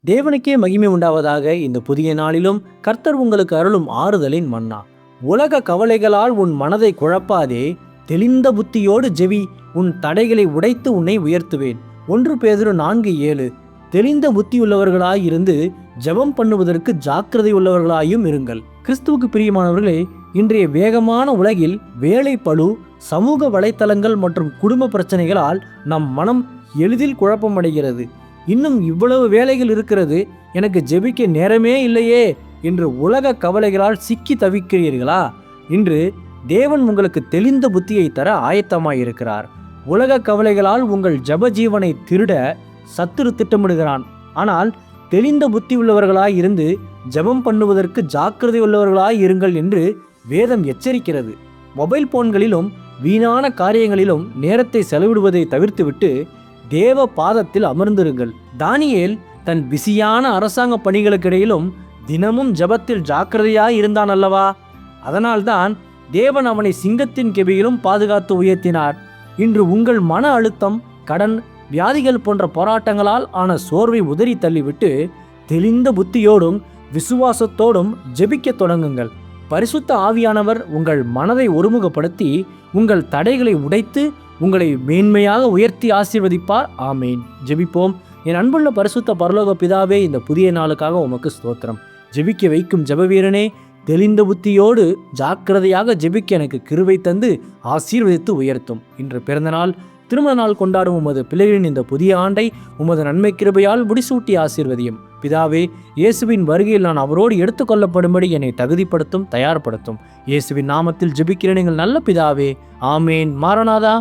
தேவனுக்கே மகிமை உண்டாவதாக. இந்த புதிய நாளிலும் கர்த்தர் உங்களுக்கு அருளும் ஆறுதலின் மன்னா. உலக கவலைகளால் உன் மனதை குழப்பாதே, தெளிந்த புத்தியோடு ஜெபி, உன் தடைகளை உடைத்து உன்னை உயர்த்துவேன். 1 பேதுரு 4:7. தெளிந்த புத்தியுள்ளவர்களாயிருந்து ஜெபம் பண்ணுவதற்கு ஜாக்கிரதை உள்ளவர்களாயும் இருங்கள். கிறிஸ்துவுக்கு பிரியமானவர்களே, இன்றைய வேகமான உலகில் வேலை பளு, சமூக வலைத்தளங்கள் மற்றும் குடும்ப பிரச்சனைகளால் நம் மனம் எளிதில் குழப்பமடைகிறது. இன்னும் இவ்வளவு வேலைகள் இருக்கிறது, எனக்கு ஜெபிக்க நேரமே இல்லையே என்று உலக கவலைகளால் சிக்கி தவிக்கிறீர்களா? இன்று தேவன் உங்களுக்கு தெளிந்த புத்தியை தர ஆயத்தமாயிருக்கிறார். உலக கவலைகளால் உங்கள் ஜெப ஜீவனை திருட சத்துரு திட்டமிடுகிறான். ஆனால் தெளிந்த புத்தி உள்ளவர்களாய் இருந்து ஜெபம் பண்ணுவதற்கு ஜாக்கிரதை உள்ளவர்களாய் இருங்கள் என்று வேதம் எச்சரிக்கிறது. மொபைல் போன்களிலும் வீணான காரியங்களிலும் நேரத்தை செலவிடுவதை தவிர்த்துவிட்டு தேவ பாதத்தில் அமர்ந்திருங்கள். தானியேல் தன் பிஸியான அரசாங்க பணிகளுக்கிடையிலும் தினமும் ஜெபத்தில் ஜாக்கிரதையாய் இருந்தான் அல்லவா? அதனால்தான் தேவன் அவனை சிங்கத்தின் கெபியிலும் பாதுகாத்து உயர்த்தினார். இன்று உங்கள் மன அழுத்தம், கடன், வியாதிகள் போன்ற போராட்டங்களால் ஆன சோர்வை உதறி தள்ளிவிட்டு தெளிந்த புத்தியோடும் விசுவாசத்தோடும் ஜெபிக்க தொடங்குங்கள். பரிசுத்த ஆவியானவர் உங்கள் மனதை ஒருமுகப்படுத்தி உங்கள் தடைகளை உடைத்து உங்களை மேன்மையாக உயர்த்தி ஆசீர்வதிப்பார். ஆமேன். ஜெபிப்போம். என் அன்புள்ள பரிசுத்த பரலோக பிதாவே, இந்த புதிய நாளுக்காக உமக்கு ஸ்தோத்திரம். ஜெபிக்க வைக்கும் ஜெபவீரனே, தெளிந்த புத்தியோடு ஜாக்கிரதையாக ஜெபிக்க எனக்கு கிருபை தந்து ஆசீர்வதித்து உயர்த்தும். இன்று பிறந்தநாள், திருமண நாள் கொண்டாடும் உமது பிள்ளைகளின் இந்த புதிய ஆண்டை உமது நன்மை கிருபையால் முடிசூட்டி ஆசீர்வதியும். பிதாவே, இயேசுவின் வருகையில் நான் அவரோடு எடுத்துக்கொள்ளப்படும்படி என்னை தகுதிப்படுத்தும், தயார்படுத்தும். இயேசுவின் நாமத்தில் ஜெபிக்கிறேன் எங்கள் நல்ல பிதாவே. ஆமேன். மாரநாதா.